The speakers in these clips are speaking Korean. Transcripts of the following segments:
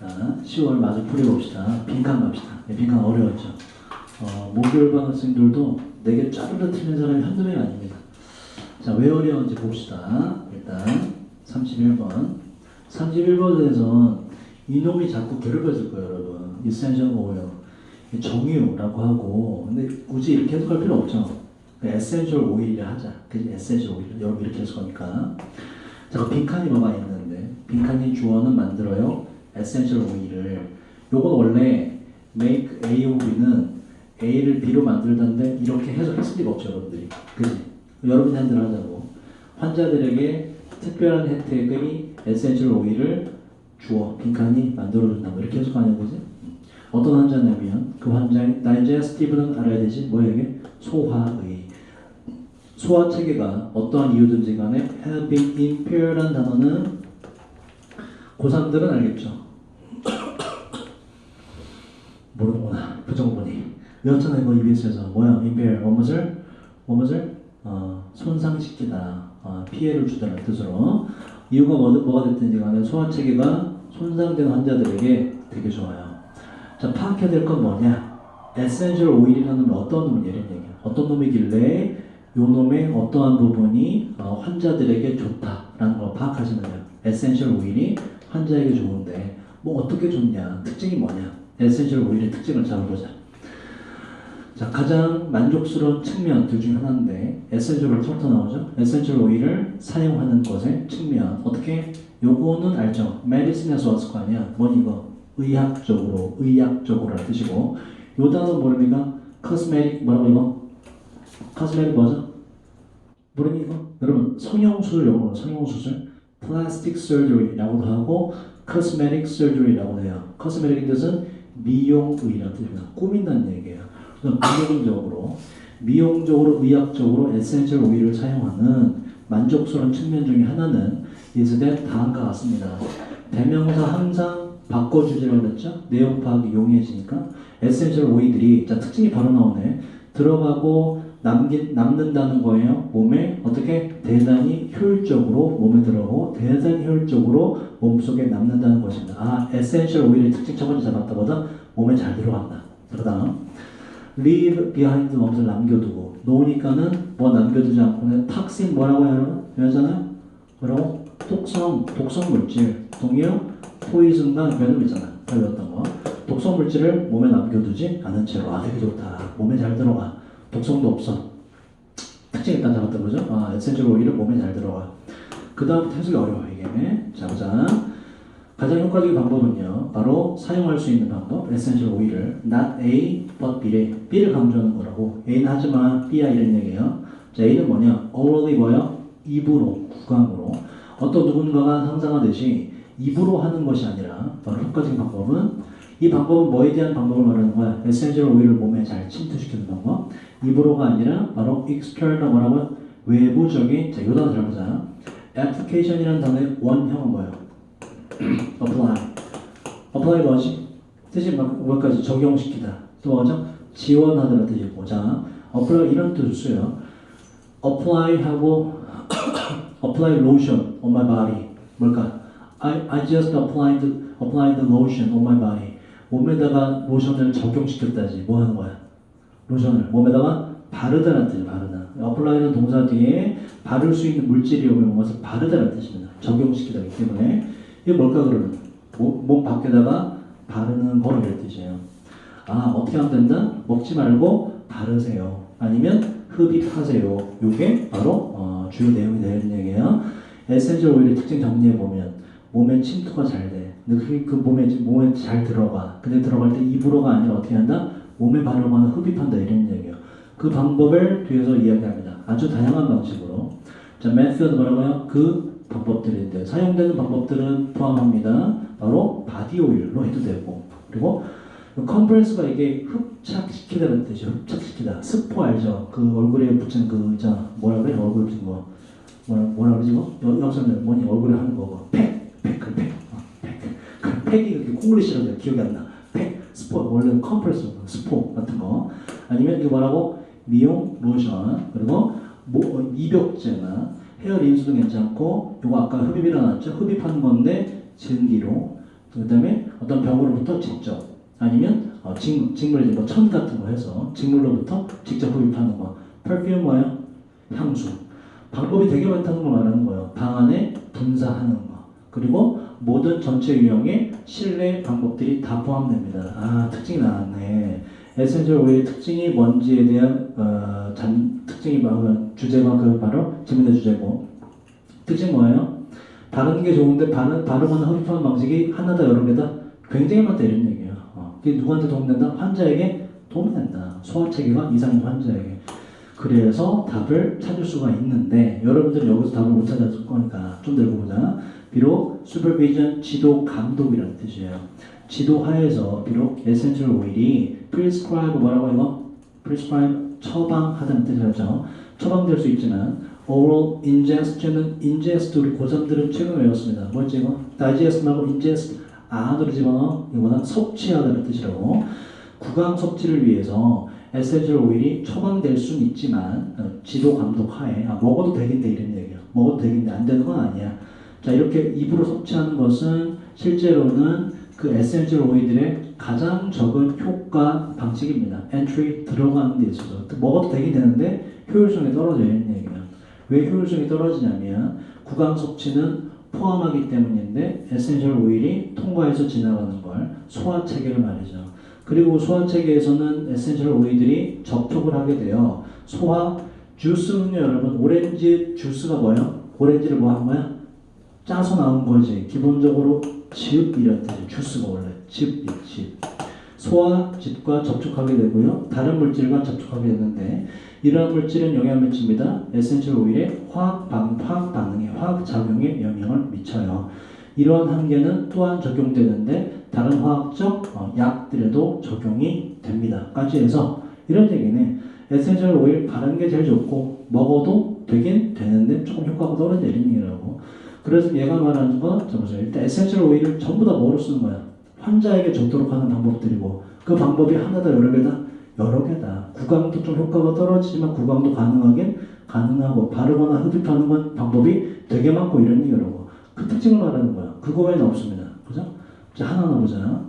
자, 10월 마저 풀어봅시다. 빈칸 갑시다. 네, 빈칸 어려웠죠. 목요일반 학생들도 4개 짜르르 틀린 사람이 한두 명이 아닙니다. 자, 왜 어려운지 봅시다. 일단 31번. 31번에선 이놈이 자꾸 괴롭혀줄 거예요, 여러분. essential oil. 정유라고 하고, 근데 굳이 이렇게 해석할 필요 없죠. essential oil이라 하자. 그지? essential oil. 여러분 이렇게 해석하니까. 자, 빈칸이 뭐가 있는데, 빈칸이 주어는 만들어요. essential oil을. 요건 원래 make A or B는 A를 B로 만들던데 이렇게 해석했을 리가 없죠, 여러분들이. 그지? 여러분이 한대로 하자고. 환자들에게 특별한 혜택의 essential oil을 주어, 빈칸이 만들어준다고 이렇게 해석하는 거지. 어떤 환자냐면 그 환자의 digestive는 알아야 되지. 뭐야 이게? 소화의. 소화 체계가 어떠한 이유든지 간에 have been impaired한 단어는 고3들은 알겠죠? 모르는구나. 표정 보니. 외웠잖아 이거 EBS에서. 뭐야? impair. 무엇을? 손상시키다. 피해를 주다는 뜻으로. 이유가 뭐가 됐든지 간에 소화체계가 손상된 환자들에게 되게 좋아요. 자, 파악해야 될 건 뭐냐? essential oil이라는 어떤 놈을 예를 얘기야. 어떤 놈이길래 요 놈의 어떠한 부분이 환자들에게 좋다라는 걸 파악하시면 돼요. essential oil이 환자에게 좋은데 뭐 어떻게 좋냐? 특징이 뭐냐? essential oil의 특징을 잡아보자. 자, 가장 만족스러운 측면 둘 중에 하나인데 essential oil부터 나오죠? essential oil을 사용하는 것의 측면 어떻게? 요거는 알죠? medicine에서 왔을 거 아니야? 뭐니 이거? 의학적으로 라는 뜻이고 요 단어 모릅니까? cosmetic 뭐라고 이거? cosmetic 뭐죠? 모르니 이거? 여러분 성형수술 용어로 성형수술 plastic surgery라고도 하고 cosmetic surgery라고 해요. cosmetic의 뜻은 미용의라는 뜻입니다. 꾸민다는 얘기예요. 그래서 미용적으로 의학적으로 essential oil을 사용하는 만족스러운 측면 중에 하나는 is that 다음과 같습니다. 대명사 항상 바꿔주지라고 그랬죠? 내용 파악이 용이해지니까 essential oil들이 자 특징이 바로 나오네. 들어가고 남는다는 거예요. 몸에 어떻게 대단히 효율적으로 몸에 들어가고 대단히 효율적으로 몸속에 남는다는 것입니다. 아, essential oil의 특징 첫 번째 잡았다보다 몸에 잘 들어간다. 그러다 leave behind 무엇을 남겨두고 놓으니까는 뭐 남겨두지 않고 탁신 뭐라고 해요? 여러분? 뭐라고? 독성 물질 동요 포이즌과 venom 있잖아. 다 외웠던 거. 독성 물질을 몸에 남겨두지 않은 채로 아 되게 좋다. 몸에 잘 들어가. 독성도 없어. 특징 일단 잡았다 그러죠? 아 essential oil은 몸에 잘 들어가. 그 다음부터 해석이 어려워 이게. 자 보자. 가장 효과적인 방법은요. 바로 사용할 수 있는 방법 essential oil을 not A but B를 강조하는 거라고. A는 하지마 B야 이런 얘기예요. 자 A는 뭐냐? orally 뭐야? 입으로 구강으로 어떤 누군가가 상상하듯이 입으로 하는 것이 아니라 바로 효과적인 방법은 이 방법은 뭐에 대한 방법을 말하는 거야? essential oil을 몸에 잘 침투시키는 방법. 입으로가 아니라 바로 external 뭐라고요? 외부적인 자, 요 단어 잘 보자. application이라는 단어의 원형은 뭐예요? apply 뭐지? 뜻이 뭐까지 적용시키다. 또 뭐죠? 지원하다는 뜻이고 자, apply 이런 뜻을 써요. apply 하고 apply lotion on my body. 뭘까? I just applied lotion on my body. 몸에다가 로션을 적용시켰다지. 뭐 하는 거야? 로션을 몸에다가 바르다는 뜻이에요. 바르다. apply는 동사 뒤에 바를 수 있는 물질이 오면 것을 바르다는 뜻입니다. 적용시키다기 때문에 이게 뭘까 그러면? 몸 밖에다가 바르는 거 이런 뜻이에요. 아 어떻게 하면 된다? 먹지 말고 바르세요. 아니면 흡입하세요. 이게 바로 주요 내용이 되는 얘기예요. 에센셜 오일의 특징 정리해보면 몸에 침투가 잘 돼. 그 몸에 잘 들어가. 근데 들어갈 때 입으로가 아니라 어떻게 한다? 몸에 바르거나 흡입한다 이런 얘기예요. 그 방법을 뒤에서 이야기합니다. 아주 다양한 방식으로. 자, 메소드 뭐라고요? 그 방법들인데 사용되는 방법들은 포함합니다. 바로 바디 오일로 해도 되고 그리고 컴프레스가 이게 흡착시키다는 뜻이에요. 흡착시키다. 스포 알죠? 그 얼굴에 붙인 그 뭐라 그래? 얼굴에 붙인 거 뭐라 그러지 이거? 여기서는 뭐니 얼굴에 하는 거 팩이 그렇게 콩글리시라고 기억이 안 나. 팩, 스포 원래 컴프레스 스포 같은 거 아니면 이거 뭐라고? 미용 로션 그리고 미벽제나 헤어 린스도 괜찮고 이거 아까 흡입이 나왔죠? 흡입한 건데 증기로 그 다음에 어떤 병으로부터 직접 아니면 직물 이제 뭐천 같은 거 해서 직물로부터 직접 흡입하는 거. perfume 뭐예요? 향수. 방법이 되게 많다는 걸 말하는 거예요. 방 안에 분사하는 거. 그리고 모든 전체 유형의 실내 방법들이 다 포함됩니다. 아, 특징이 나왔네. 에센셜 오일의 특징이 뭔지에 대한 특징이 뭐냐면 주제가 그 바로 질문의 주제고. 특징 뭐예요? 바르는 게 좋은데 바르거나 흡입하는 방식이 하나다 여러 개다? 굉장히 많다 이런 얘기예요. 그게 누구한테 도움된다? 환자에게 도움이 된다. 소화체계가 이상인 환자에게. 그래서 답을 찾을 수가 있는데 여러분들은 여기서 답을 못 찾았을 거니까 좀 더 읽어보자. 비록 supervision, 지도 감독이라는 뜻이에요. 지도하에서 비록 에센셜 오일이 prescribe 뭐라고 이거? prescribe 처방하다는 뜻이죠. 처방될 수 있지만 oral ingest는 ingest 우리 고3들은 최근 외웠습니다. 뭐지 이거? digest 말고 ingest 안으로 집어넣어 이거보다 섭취하다는 뜻이라고. 구강 섭취를 위해서 에센셜 오일이 처방될 수는 있지만 지도 감독 하에 먹어도 되긴데 이런 얘기야. 먹어도 되긴데 안 되는 건 아니야. 자, 이렇게 입으로 섭취하는 것은 실제로는 그 에센셜 오일들의 가장 적은 효과 방식입니다. 엔트리 들어가는 데 있어서 먹어도 되긴 되는데 효율성이 떨어져 있는 얘기야. 왜 효율성이 떨어지냐면 구강 섭취는 포함하기 때문인데 에센셜 오일이 통과해서 지나가는 걸 소화체계를 말이죠. 그리고 소화체계에서는 에센셜 오일들이 접촉을 하게 돼요. 소화 주스는요, 여러분 오렌지 주스가 뭐예요? 오렌지를 뭐 한 거야? 짜서 나온 거지. 기본적으로 즙이란 뜻이에요. 주스가 원래 즙. 소화즙과 접촉하게 되고요. 다른 물질과 접촉하게 되는데 이러한 물질은 영향을 미칩니다. 에센셜 오일의 화학 반응에 화학작용에 영향을 미쳐요. 이러한 한계는 또한 적용되는데 다른 화학적 약들에도 적용이 됩니다. 까지 해서 이런 얘기는 에센셜 오일 바르는 게 제일 좋고 먹어도 되긴 되는데 조금 효과가 떨어지는 얘기라고. 그래서 얘가 말하는 건 보세요. 일단 에센셜 오일을 전부 다 뭐로 쓰는 거야? 환자에게 좋도록 하는 방법들이고 그 방법이 하나다 여러 개다? 여러 개다. 구강도 좀 효과가 떨어지지만 구강도 가능하긴 가능하고 바르거나 흡입하는 건 방법이 되게 많고 이런 얘기라고. 그 특징을 말하는 거야. 그거 외에는 없습니다. 그죠? 자, 하나하나 보자.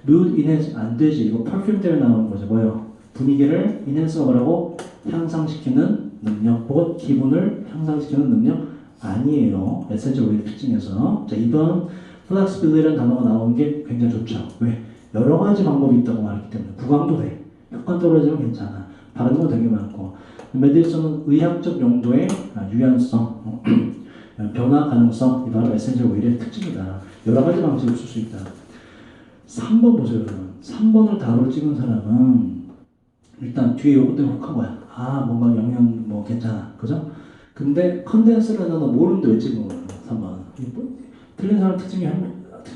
mood enhance 안 되지. 이거 perfume 때문에 나오는 거죠. 뭐예요? 분위기를 enhance가 뭐라고? 향상시키는 능력 혹은 기분을 향상시키는 능력 아니에요. 에센셜 오일 특징에서. 자, 이번 flexibility라는 단어가 나온 게 굉장히 좋죠. 왜? 여러 가지 방법이 있다고 말했기 때문에 구강도 돼. 효과 떨어지면 괜찮아. 바르는 건 되게 많고. 메디슨은 의학적 용도의 유연성, 변화 가능성, 이 바로 에센셜 오일의 특징이다. 여러 가지 방식을 쓸 수 있다. 3번 보세요, 여러분. 3번을 답으로 찍은 사람은 일단 뒤에 요것 때문에 혹한 거야. 아, 뭔가 영양 뭐 괜찮아. 그죠? 근데 컨덴서라는 단어 모르는데 왜 찍은 거야? 3번. 틀린 사람 특징이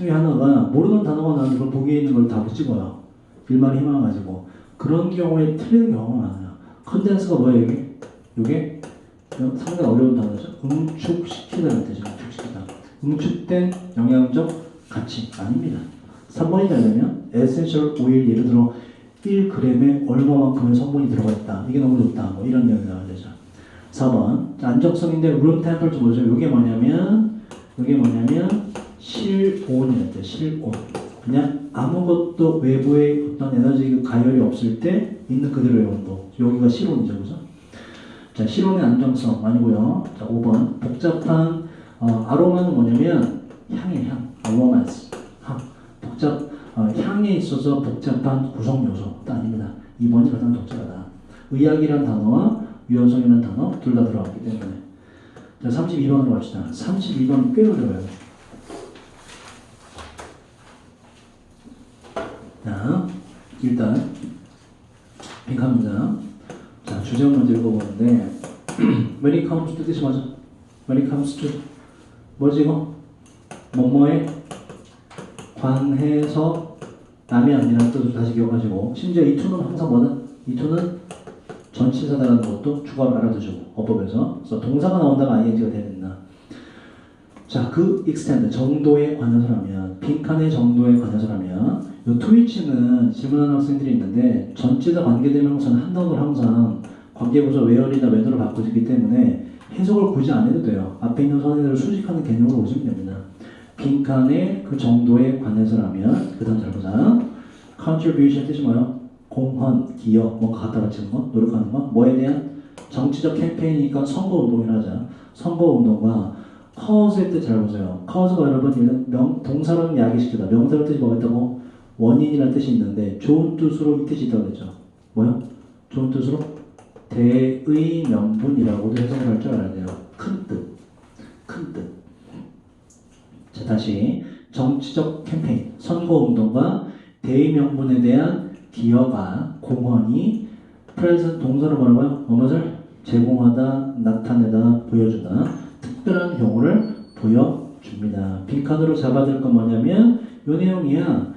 하나가 모르는 단어가 나오는데 그걸 보기에 있는 걸 답으로 찍어요. 일말의 희망을 가지고. 그런 경우에 틀리는 경우가 많아요. 컨덴서가 뭐예요, 이게? 이게 상당히 어려운 단어죠. 응축시키다는 뜻이죠. 응축시키다. 응축된 영양적 가치 아닙니다. 3번이 되려면 에센셜 오일 예를 들어 1g에 얼마만큼의 성분이 들어가 있다. 이게 너무 좋다. 뭐 이런 내용이 나와야 되죠. 4번 안정성인데 room temperature 뭐죠? 이게 뭐냐면 실온이라는 뜻. 실온. 그냥 아무것도 외부의 어떤 에너지 가열이 없을 때 있는 그대로의 온도. 여기가 실온이죠, 그죠? 자, 실온의 안정성 아니고요. 자, 5번 복잡한 아로마는 뭐냐면 향이에요. 향. aromas. 향에 있어서 복잡한 구성 요소 아닙니다. 2번이 가장 적절하다. 의학이란 단어와 유연성이라는 단어 둘 다 들어갔기 때문에. 자, 32번으로 갑시다. 32번 꽤 어려워요. 자, 일단 빈칸입니다. 자, 주제를 먼저 읽어보는데 when it comes to 뜻이 뭐죠? when it comes to 뭐지 이거? 뭐뭐에 관해서 남이 아니라는 뜻을 다시 기억하시고 심지어 이 to는 항상 뭐다? 이 to는 전치사다라는 것도 주어를 알아두시고 어법에서 그래서 동사가 나온다가 ing가 돼야 된다. 자, 그 extent 정도에 관해서라면 빈칸의 정도에 관해서라면 이 트위치는 질문하는 학생들이 있는데 전치사 관계대명사는 한 단어로 항상 관계부사 where이나 when으로 바꿔지기 때문에 해석을 굳이 안 해도 돼요. 앞에 있는 선행들을 수식하는 개념으로 보시면 됩니다. 빈칸에 그 정도에 관해서라면 그 다음 잘 보자. contribution 뜻이 뭐예요? 공헌, 기여, 뭔가 갖다 바치는 거, 노력하는 거. 뭐에 대한? 정치적 캠페인이니까 선거운동이라자. 선거운동과 cause의 뜻 잘 보세요. cause가 여러분 얘는 동사랑 야기시키다. 명사로 뜻이 뭐가 있다고? 원인이라는 뜻이 있는데 좋은 뜻으로 이 뜻이 있다고 그랬죠. 뭐요? 좋은 뜻으로? 대의 명분이라고도 해석을 할 줄 알아야 돼요. 큰 뜻. 큰 뜻. 자, 다시 정치적 캠페인, 선거운동과 대의 명분에 대한 기여가, 공헌이 present 동사로 뭐라고요? 무엇을 제공하다, 나타내다, 보여주다. 특별한 경우를 보여줍니다. 빈칸으로 잡아들 건 뭐냐면 이 내용이야.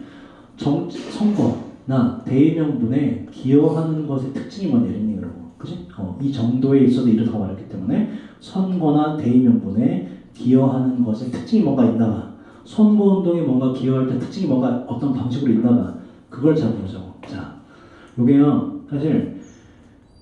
선거나 대의 명분에 기여하는 것의 특징이 뭐냐 이런 얘기라고. 그치? 이 정도에 있어서 이렇다고 말했기 때문에 선거나 대의 명분에 기여하는 것의 특징이 뭔가 있나봐. 선거운동에 뭔가 기여할 때 특징이 뭔가 어떤 방식으로 있나봐. 그걸 잡아보자고. 자, 요게요 사실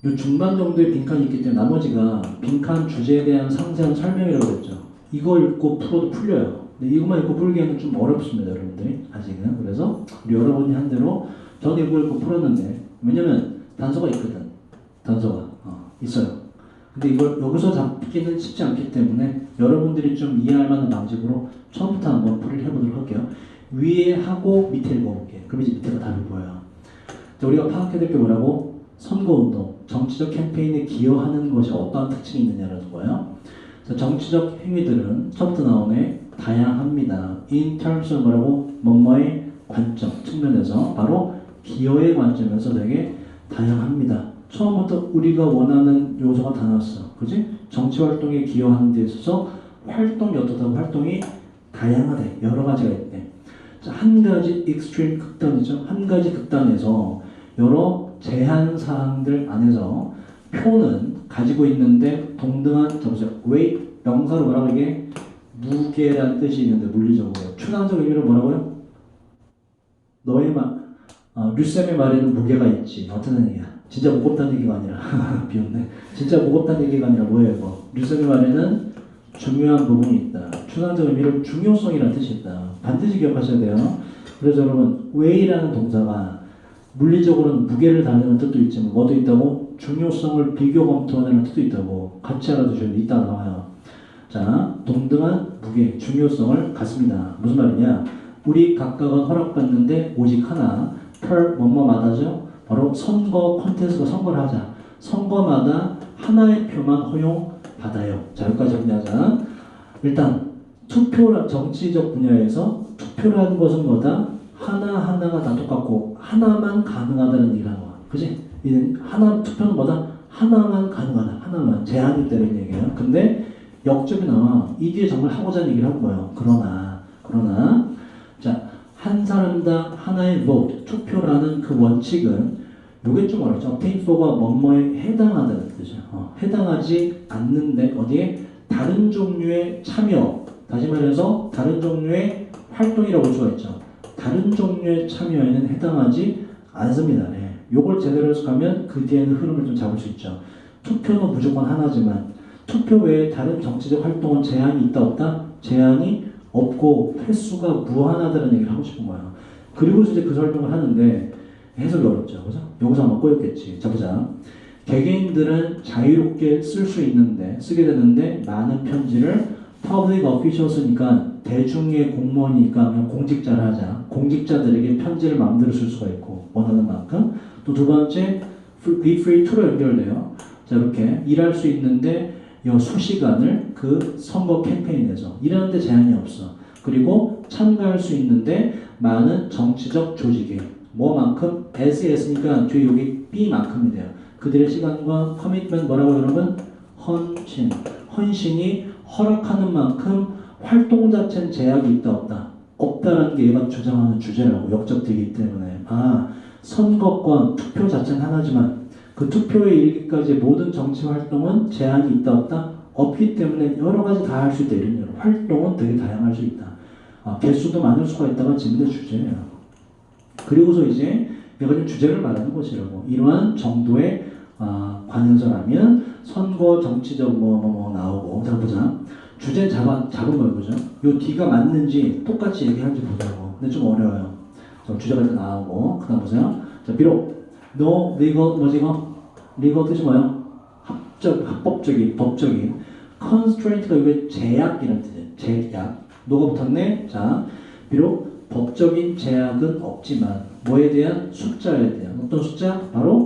요 중반 정도의 빈칸이 있기 때문에 나머지가 빈칸 주제에 대한 상세한 설명이라고 했죠. 이거 읽고 풀어도 풀려요. 근데 이것만 읽고 풀기에는 좀 어렵습니다, 여러분들이 아직은. 그래서 우리 여러분이 한 대로 저는 이거 읽고 풀었는데 왜냐면 단서가 있거든. 단서가 있어요. 근데 이걸 여기서 잡기는 쉽지 않기 때문에 여러분들이 좀 이해할 만한 방식으로 처음부터 한번 풀이를 해보도록 할게요. 위에 하고 밑에 읽어볼게. 그럼 이제 밑에가 답이 보여요. 자, 우리가 파악해야 될 게 뭐라고? 선거운동, 정치적 캠페인에 기여하는 것이 어떠한 특징이 있느냐라는 거예요. 자, 정치적 행위들은 처음부터 나오네. 다양합니다. In terms of 뭐라고? 뭐뭐의 관점, 측면에서 바로 기여의 관점에서 되게 다양합니다. 처음부터 우리가 원하는 요소가 다 나왔어. 그지? 정치활동에 기여하는 데 있어서 활동이 어떻다고? 활동이 다양하대. 여러 가지가 있대. 자, 한 가지 익스트림 극단이죠. 한 가지 극단에서 여러 제한 사항들 안에서 표는 가지고 있는데 동등한 보세요. weight 명사로 뭐라고 이게 무게라는 뜻이 있는데 물리적으로 추상적 의미로 뭐라고요? 너의 류쌤의 말에는 무게가 있지. 어떤 얘기야? 진짜 무겁다는 얘기가 아니라 비웃네. 진짜 무겁다는 얘기가 아니라 뭐예요 이거? 류쌤의 말에는 중요한 부분이 있다. 추상적 의미로 중요성이라는 뜻이 있다. 반드시 기억하셔야 돼요. 그래서 여러분 weigh라는 동사가 물리적으로는 무게를 다루는 뜻도 있지만 뭐도 있다고? 중요성을 비교 검토하는 뜻도 있다고. 같이 알아두셔야 돼. 이따 나와요. 자, 동등한 무게, 중요성을 갖습니다. 무슨 말이냐? 우리 각각은 허락받는데 오직 하나, per 뭐뭐마다죠? 바로 선거 콘텐츠가 선거를 하자. 선거마다 하나의 표만 허용받아요. 자, 여기까지 정리하자. 일단 정치적 분야에서 투표라는 것은 뭐다? 하나하나가 다 똑같고 하나만 가능하다는 얘기를 하는 거야. 그치? 투표는 뭐다? 하나만 가능하다. 하나만. 제한이 있다는 얘기예요. 근데 역점이 나와. 이 뒤에 정말 하고자 하는 얘기를 한 거예요. 그러나 자, 한 사람당 하나의 vote, 투표라는 그 원칙은 요게 좀 어렵죠. obtain for가 뭐뭐에 해당하다는 뜻이에요. 해당하지 않는데 어디에? 다른 종류의 참여, 다시 말해서 다른 종류의 활동이라고 볼 수가 있죠. 다른 종류의 참여에는 해당하지 않습니다. 네. 요걸 제대로 해석하면 그 뒤에는 흐름을 좀 잡을 수 있죠. 투표는 무조건 하나지만 투표 외에 다른 정치적 활동은 제한이 있다 없다? 제한이 없고 횟수가 무한하다는 얘기를 하고 싶은 거예요. 그리고 이제 그 설명을 하는데 해석이 어렵죠. 그죠? 여기서 아마 꼬였겠지. 자, 보자. 개개인들은 자유롭게 쓰게 되는데 많은 편지를 public officials니까 대중의 공무원이니까 그냥 공직자를 하자. 공직자들에게 편지를 마음대로 쓸 수가 있고 원하는 만큼. 또 두 번째 be free to로 연결돼요. 자, 이렇게 일할 수 있는데 수시간을 그 선거 캠페인에서 일하는데 제한이 없어. 그리고 참가할 수 있는데 많은 정치적 조직에 뭐만큼? SS니까 뒤에 여기 B만큼이 돼요. 그들의 시간과 커미트먼트 뭐라고 여러분? 헌신이 허락하는 만큼 활동 자체는 제약이 있다 없다? 없다라는 게 얘가 주장하는 주제라고 역적되기 때문에 선거권, 투표 자체는 하나지만 그 투표에 이르기까지 모든 정치 활동은 제한이 있다 없다? 없기 때문에 여러 가지 다 할 수 있다. 이런 활동은 되게 다양할 수 있다. 개수도 많을 수가 있다가 지금의 주제예요. 그리고서 이제 내가 좀 주제를 말하는 것이라고. 이러한 정도의 관여서라면 선거 정치적 나오고. 자, 보자. 주제 잡은 거예요, 그죠? 요 D가 맞는지 똑같이 얘기하는지 보자고. 근데 좀 어려워요. 주제가 일단 나오고, 그 다음 보세요. 자, 비록, no legal, 뭐지, 이거? legal 뜻이 뭐예요? 합법적인, 법적인. constraint가 이게 제약이라는 뜻이에요. 제약. 노가 붙었네? 자, 비록 법적인 제약은 없지만, 뭐에 대한? 숫자에 대한. 어떤 숫자? 바로,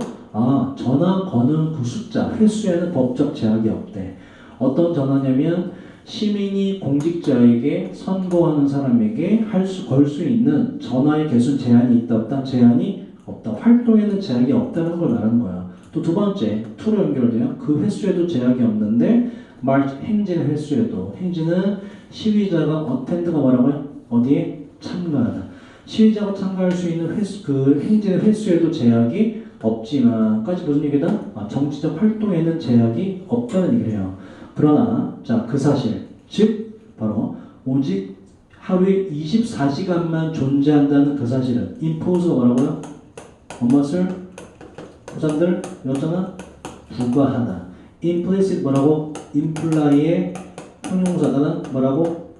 전화 거는 그 숫자, 횟수에는 법적 제약이 없대. 어떤 전화냐면, 시민이 공직자에게 선거하는 사람에게 걸 수 있는 전화의 개수 제한이 있다 없다? 제한이 없다. 활동에는 제약이 없다는 걸 말하는 거야. 또 두 번째, to로 연결돼요. 그 횟수에도 제약이 없는데 행진의 횟수에도 행진은 시위자가 attend가 뭐라고요? 어디에? 참가하다. 시위자가 참가할 수 있는 횟수, 그 행진의 횟수에도 제약이 없지만까지 무슨 얘기다? 정치적 활동에는 제약이 없다는 얘기를 해요. 그러나 자, 그 사실, 즉 바로 오직 하루에 24시간만 존재한다는 그 사실은 impose가 뭐라고요? 무엇을? 부산들 여자는 부과하다. implicit 뭐라고? imply의 형용사다는 뭐라고?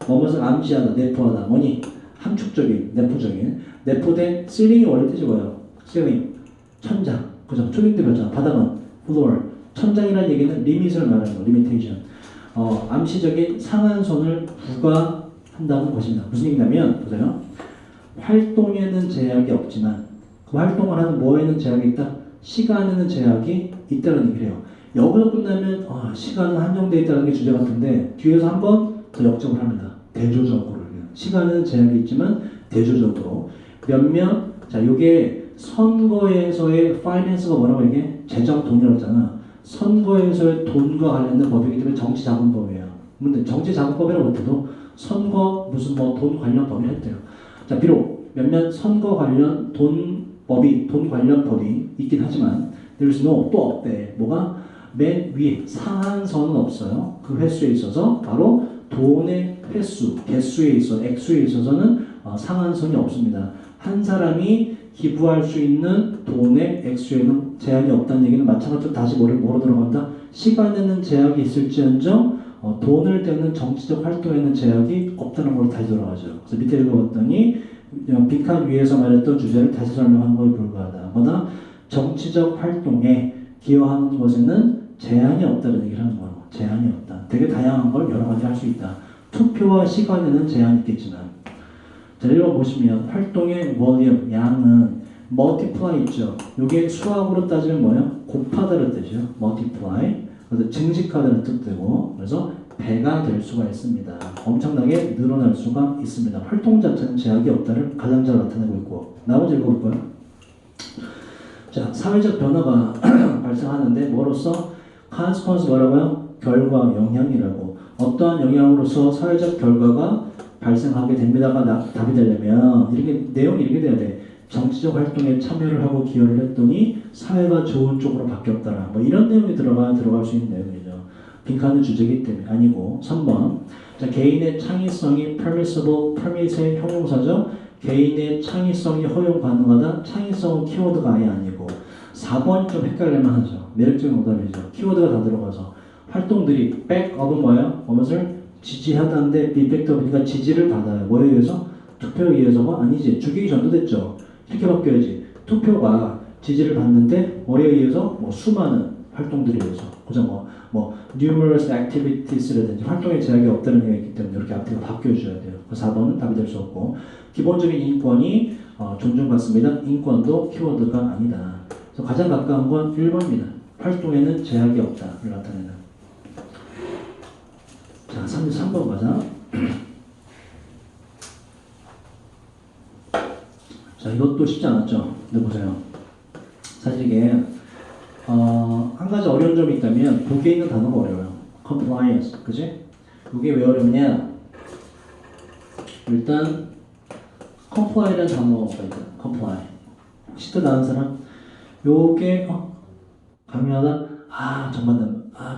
무엇을 암시하다, 내포하다. 뭐니? 함축적인, 내포적인. 내포된 ceiling이 원래 뜻이 뭐예요? ceiling, 천장. 그죠? 초딩 때 배웠잖아. 바닥은 floor. 천장이라는 얘기는 리밋을 말하는 거, limitation. 암시적인 상한선을 부과한다는 것입니다. 무슨 얘기냐면, 보세요. 활동에는 제약이 없지만, 그 활동을 하는 뭐에는 제약이 있다? 시간에는 제약이 있다는 얘기를 해요. 여기서 끝나면, 시간은 한정되어 있다는 게 주제 같은데, 뒤에서 한 번 더 역적을 합니다. 대조적으로. 시간은 제약이 있지만, 대조적으로. 자, 요게 선거에서의 파이낸스가 뭐라고 이게? 재정 돈이라고 했잖아. 선거에서의 돈과 관련된 법이기 때문에 정치자금법이에요. 근데 정치자금법이라고 못해도 선거 무슨 뭐 돈 관련 법이 했대요. 자, 비록 몇몇 선거 관련 돈 관련 법이 있긴 하지만 there's no, 또 없대. 뭐가? 맨 위에 상한선은 없어요. 그 횟수에 있어서 바로 돈의 횟수, 개수에 있어서 액수에 있어서는 상한선이 없습니다. 한 사람이 기부할 수 있는 돈의 액수에는 제한이 없다는 얘기는 마찬가지로 다시 뭐로 들어간다? 시간에는 제약이 있을지언정 돈을 대는 정치적 활동에는 제약이 없다는 걸로 다시 돌아가죠. 그래서 밑에 읽어봤더니 빈칸 위에서 말했던 주제를 다시 설명하는 것에 불과하다. 뭐다? 정치적 활동에 기여하는 것에는 제한이 없다는 얘기를 하는 거예요. 제한이 없다. 되게 다양한 걸 여러 가지 할 수 있다. 투표와 시간에는 제한이 있겠지만 자, 읽어보시면 활동의 볼륨, 양은 multiply 있죠. 이게 수학으로 따지면 뭐예요? 곱하다는 뜻이요. multiply. 그래서 증식하다는 뜻되고 그래서 배가 될 수가 있습니다. 엄청나게 늘어날 수가 있습니다. 활동 자체는 제약이 없다를 가장 잘 나타내고 있고 나머지 읽어볼까요? 자, 사회적 변화가 발생하는데 뭐로서? consequence 뭐라고요? 결과, 영향이라고. 어떠한 영향으로서 사회적 결과가 발생하게 됩니다가 답이 되려면 내용이 이렇게 돼야 돼. 정치적 활동에 참여를 하고 기여를 했더니 사회가 좋은 쪽으로 바뀌었더라. 뭐 이런 내용이 들어갈 수 있는 내용이죠. 빈칸은 주제이기 때문에 아니고 3번. 자, 개인의 창의성이 permit의 형용사죠. 개인의 창의성이 허용 가능하다. 창의성은 키워드가 아예 아니고 4번이 좀 헷갈릴만 하죠. 매력적인 오답이죠. 키워드가 다 들어가서 활동들이 백업은 뭐예요? 무엇을 지지하다는데 비백업이니까 지지를 받아요. 뭐에 의해서? 투표에 의해서가 아니지. 주객이 전도됐죠. 이렇게 바뀌어야지. 투표가 지지를 받는데 뭐에 의해서? 뭐 수많은 활동들에 의해서. 그죠? numerous activities라든지 활동에 제약이 없다는 얘기가 있기 때문에 이렇게 앞뒤가 바뀌어줘야 돼요. 그 4번은 답이 될 수 없고 기본적인 인권이 존중받습니다. 인권도 키워드가 아니다. 그래서 가장 가까운 건 1번입니다. 활동에는 제약이 없다를 나타내는. 자, 3번 가자. 자, 이것도 쉽지 않았죠? 근데 보세요. 사실 이게 한 가지 어려운 점이 있다면 보기에 있는 단어가 어려워요. compliance, 그지? 이게 왜 어렵냐? 일단 comply라는 단어가 있다. comply. 혹시 또 나는 사람? 요게 강요하다? 정말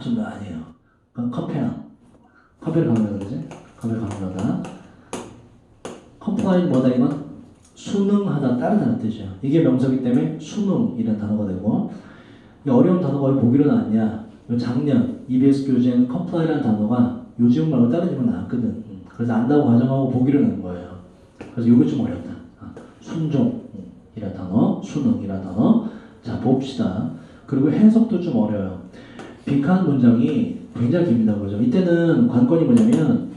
좀 아니에요. 그건 커피를 강요하다, 그지? 커피를 강요하다. comply는 뭐다 이건? 순응하다, 따르다는 뜻이에요. 이게 명사이기 때문에 순응이라는 단어가 되고 이 어려운 단어가 왜 보기로 나왔냐? 작년 EBS 교재에는 comply라는 단어가 요 지문 말고 다른 지문 나왔거든. 그래서 안다고 가정하고 보기로 낸 거예요. 그래서 요거 좀 어렵다. 순종이라 단어, 수능이라 단어. 자, 봅시다. 그리고 해석도 좀 어려워요. 빈칸 문장이 굉장히 깁니다. 그죠? 이때는 관건이 뭐냐면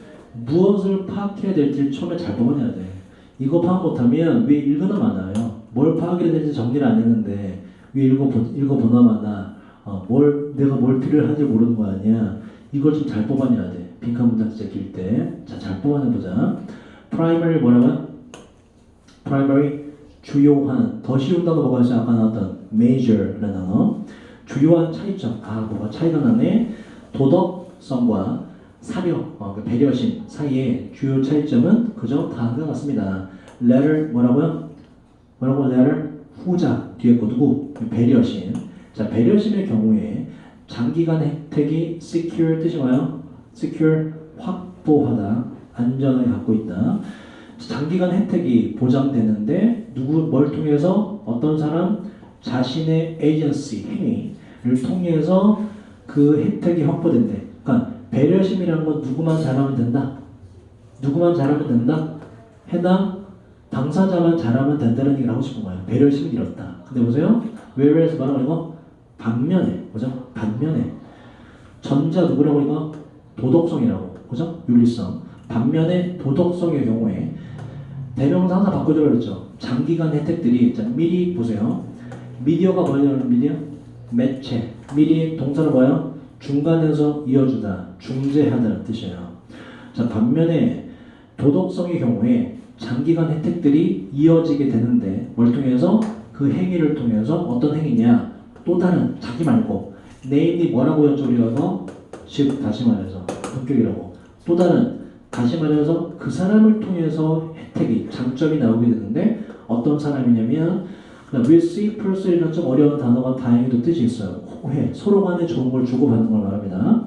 무엇을 파악해야 될지 처음에 잘 뽑아내야 돼. 이거 파악 못하면 위에 읽어나 많아요. 뭘 파악해야 될지 정리를 안 했는데 위에 읽어보나 마나 내가 뭘 필요로 하는지 모르는 거 아니야. 이걸 좀 잘 뽑아내야 돼. 빈칸 문장 진짜 길 때. 자, 잘 뽑아내보자. primary 뭐라고요? primary 주요한. 더 쉬운 단어 뭐가 있어요? 아까 나왔던 major라는 단어. 주요한 차이점. 뭐가 차이가 나네. 도덕성과 사려, 그 배려심 사이의 주요 차이점은 그저 다음과 같습니다. letter 뭐라고요? letter 후자 뒤에 거 누구? 배려심. 자, 배려심의 경우에 장기간 혜택이 secure 뜻이 뭐예요? secure 확보하다, 안전하게 갖고 있다. 장기간 혜택이 보장되는데 뭘 통해서? 어떤 사람 자신의 agency 행위를 통해서 그 혜택이 확보된대. 그러니까 배려심이라는 건 누구만 잘하면 된다. 누구만 잘하면 된다. 해당 당사자만 잘하면 된다는 얘기를 하고 싶은 거예요. 배려심이 이렇다. 근데 보세요. whereas 뭐라고 이거? 반면에, 그죠? 반면에 전자 누구라고 이거? 도덕성이라고, 그죠? 윤리성. 반면에 도덕성의 경우에 대명사 하나 바꿔줘 그랬죠. 장기간 혜택들이, 자, 미리 보세요. 미디어가 뭐냐면 미디어? 매체. 미리 동사는 뭐예요? 중간에서 이어주다, 중재하다는 뜻이에요. 자, 반면에 도덕성의 경우에 장기간 혜택들이 이어지게 되는데 뭘 통해서? 그 행위를 통해서 어떤 행위냐? 또 다른, 자기 말고 namely 뭐라고 여쭤보려고? 즉 다시 말해서 본격이라고. 또 다른, 다시 말해서 그 사람을 통해서 혜택이, 장점이 나오게 되는데 어떤 사람이냐면 receive person이라는 좀 어려운 단어가 다행히도 뜻이 있어요. 호혜, 서로 간에 좋은 걸 주고받는 걸 말합니다.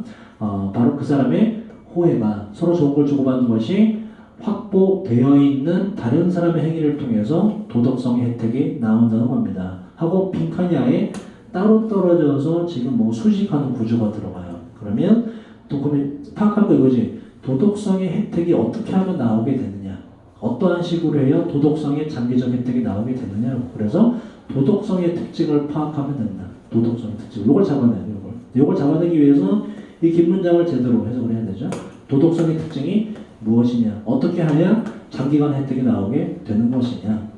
바로 그 사람의 호혜가, 서로 좋은 걸 주고받는 것이 확보되어 있는 다른 사람의 행위를 통해서 도덕성의 혜택이 나온다는 겁니다. 하고 빈칸이 아예 따로 떨어져서 지금 뭐 수식하는 구조가 들어가요. 그러면 또 그러면 파악할 거 이거지. 도덕성의 혜택이 어떻게 하면 나오게 되느냐? 어떠한 식으로 해야 도덕성의 장기적 혜택이 나오게 되느냐? 그래서 도덕성의 특징을 파악하면 된다. 도덕성의 특징. 이걸 잡아내요. 이걸 잡아내기 위해서는 이 긴 문장을 제대로 해석을 해야 되죠. 도덕성의 특징이 무엇이냐? 어떻게 하야 장기간 혜택이 나오게 되는 것이냐?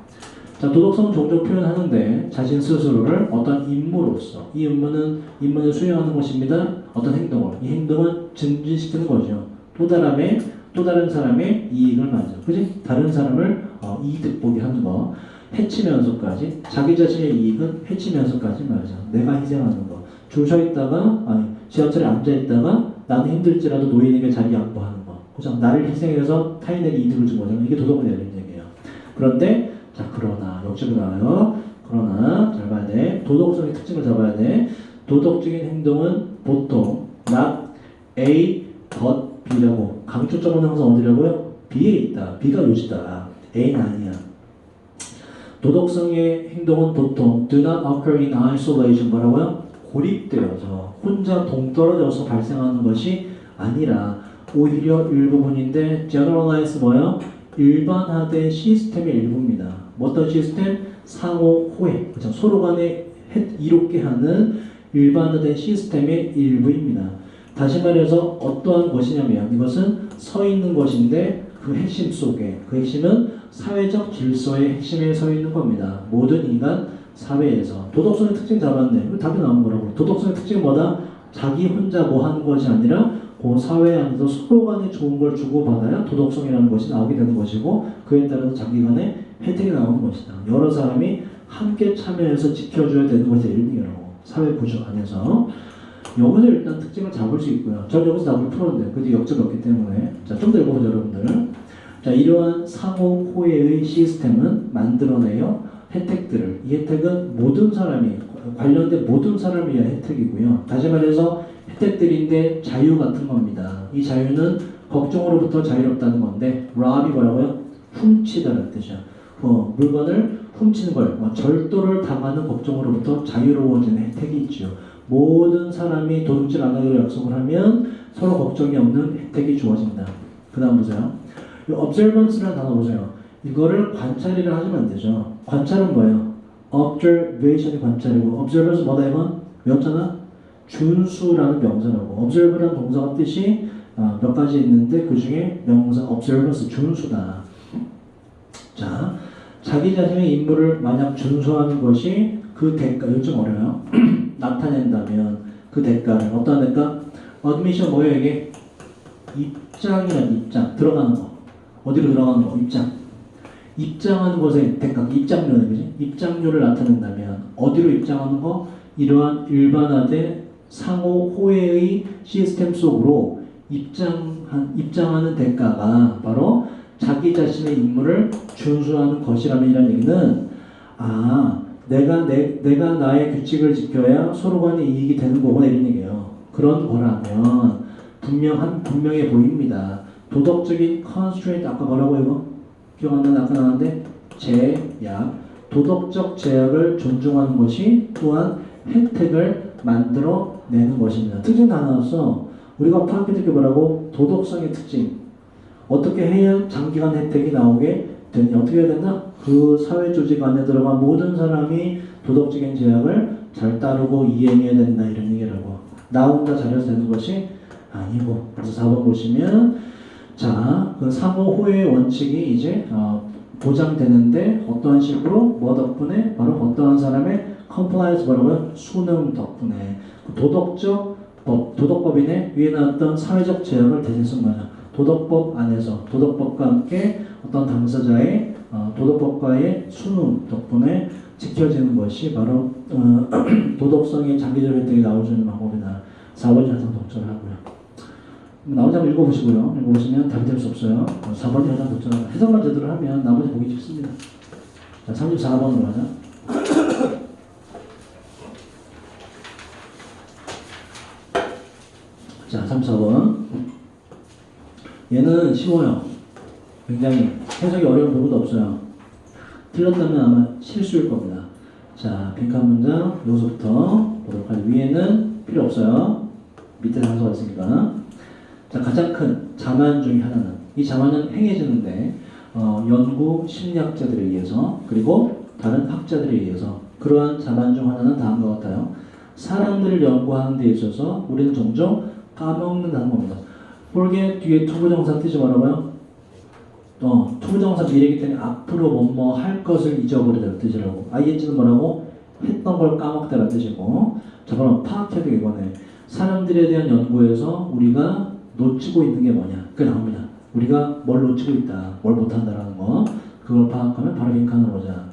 자, 도덕성은 종종 표현하는데 자신 스스로를 어떤 임무로서 이 임무는 수행하는 것입니다. 어떤 행동을, 이 행동은 증진시키는 거죠. 또 다른 사람의 이익을 맞아. 그지? 다른 사람을 이득 보게 하는 거. 해치면서까지, 자기 자신의 이익은 해치면서까지 말이죠. 내가 희생하는 거. 줄 서 있다가, 지하철에 앉아 있다가 나는 힘들지라도 노인에게 자리 양보하는 거. 그죠? 나를 희생해서 타인에게 이득을 준 거잖아. 이게 도덕을 내는 얘기예요. 그런데, 자, 그러나, 역적이 나와요. 그러나, 잘 봐야 돼. 도덕성의 특징을 잡아야 돼. 도덕적인 행동은 보통, not A, but B라고. 강조점은 항상 어디라고요? B에 있다. B가 요지다. A는 아니야. 도덕성의 행동은 보통 do not occur in isolation. 뭐라고요? 고립되어서, 혼자 동떨어져서 발생하는 것이 아니라 오히려 일부분인데 generalize 뭐야? 일반화된 시스템의 일부입니다. 어떤 시스템? 상호 호혜. 그렇죠? 서로 간에 이롭게 하는 일반화된 시스템의 일부입니다. 다시 말해서 어떠한 것이냐면 이것은 서 있는 것인데 그 핵심 속에, 그 핵심은 사회적 질서의 핵심에 서 있는 겁니다. 모든 인간 사회에서. 도덕성의 특징 잡았네. 답이 나온 거라고. 도덕성의 특징은 뭐다? 자기 혼자 뭐 하는 것이 아니라 그 사회 안에서 서로 간에 좋은 걸 주고받아야 도덕성이라는 것이 나오게 되는 것이고, 그에 따라서 자기 간에 혜택이 나오는 것이다. 여러 사람이 함께 참여해서 지켜줘야 되는 것이 일이라고. 사회 구조 안에서. 여기서 일단 특징을 잡을 수 있고요. 전 여기서 답을 풀었는데 그 뒤에 역적이 없기 때문에. 자, 좀 더 읽어보죠, 여러분들. 자, 이러한 상호 호혜의 시스템은 만들어내요 혜택들을. 이 혜택은 모든 사람이, 관련된 모든 사람을 위한 혜택이고요. 다시 말해서 혜택들인데 자유 같은 겁니다. 이 자유는 걱정으로부터 자유롭다는 건데, rob이 뭐라고요? 훔치다는 뜻이야. 물건을 훔치는 걸, 절도를 당하는 걱정으로부터 자유로워지는 혜택이 있죠. 모든 사람이 도둑질 안 하기로 약속을 하면 서로 걱정이 없는 혜택이 주어진다. 그 다음 보세요. 이 observance라는 단어 보세요. 이거를 관찰이라 하시면 안 되죠. 관찰은 뭐예요? observation이 관찰이고 observance 뭐다 이건? 외웠잖아? 준수라는 명사라고. observe라는 동사가 뜻이 몇 가지 있는데 그 중에 명사 observance 준수다. 자, 자기 자신의 임무를 만약 준수하는 것이 그 대가, 이거 좀 어려워요. 나타낸다면 그 대가를 어떤 대가? admission 뭐예요 이게? 입장이란 입장 들어가는 거. 어디로 들어가는 거? 입장. 입장하는 것의 대가, 입장료는 그지? 입장료를 나타낸다면 어디로 입장하는 거? 이러한 일반화된 상호 호혜의 시스템 속으로 입장하는 대가가 바로 자기 자신의 임무를 준수하는 것이라면 이란 얘기는 내가 나의 규칙을 지켜야 서로 간에 이익이 되는 거구나 이런 얘기예요. 그런 거라면 분명해 보입니다. 도덕적인 constraint 아까 뭐라고 이거? 기억 안 나는데 아까 나왔는데 제약 도덕적 제약을 존중하는 것이 또한 혜택을 만들어내는 것입니다. 특징 다 나왔어. 우리가 파악했던 게 뭐라고? 도덕성의 특징. 어떻게 해야 장기간 혜택이 나오게 되냐? 어떻게 해야 된다? 그 사회 조직 안에 들어간 모든 사람이 도덕적인 제약을 잘 따르고 이행해야 된다 이런 얘기라고. 나 혼자 잘해서 되는 것이 아니고. 그래서 4번 보시면 자, 그 상호 호혜의 원칙이 이제 보장되는데 어떠한 식으로 뭐 덕분에 바로 어떠한 사람의 compliance 뭐라고요? 수능 덕분에 도덕법인의 위에 나왔던 사회적 제약을 대신 쓴 거죠. 도덕법 안에서 도덕법과 함께 어떤 당사자의 도덕법과의 수능 덕분에 지켜지는 것이 바로 도덕성의 장기적 혜택이 나올 수 있는 방법이다. 4번이 항상 독점을 하고요. 나머지 한번 읽어보시고요. 읽어보시면 답이 될 수 없어요. 4번이 항상 독점을 하고 해석만 제대로 하면 나머지 보기 쉽습니다. 자, 34번으로 가자. 자, 34번. 얘는 쉬워요. 굉장히 해석이 어려운 부분도 없어요. 틀렸다면 아마 실수일 겁니다. 자, 빈칸 문장 여기서부터 보도록 하죠. 위에는 필요 없어요. 밑에 단서가 있으니까. 자, 가장 큰 자만 중에 하나는 이 자만은 행해지는데 연구 심리학자들에 의해서 그리고 다른 학자들에 의해서 그러한 자만 중 하나는 다음과 같아요. 사람들을 연구하는 데 있어서 우리는 종종 까먹는다는 겁니다. forget 뒤에 투부정사 뜻이 뭐라고요? 투부정사 미래이기 때문에 앞으로 뭐뭐 할 것을 잊어버리다는 뜻이라고. ing는 뭐라고? 했던 걸 까먹다라는 뜻이고. 자, 그럼 파악해도 이거네. 사람들에 대한 연구에서 우리가 놓치고 있는 게 뭐냐? 그게 나옵니다. 우리가 뭘 놓치고 있다, 뭘 못한다라는 거. 그걸 파악하면 바로 빈칸으로 보자.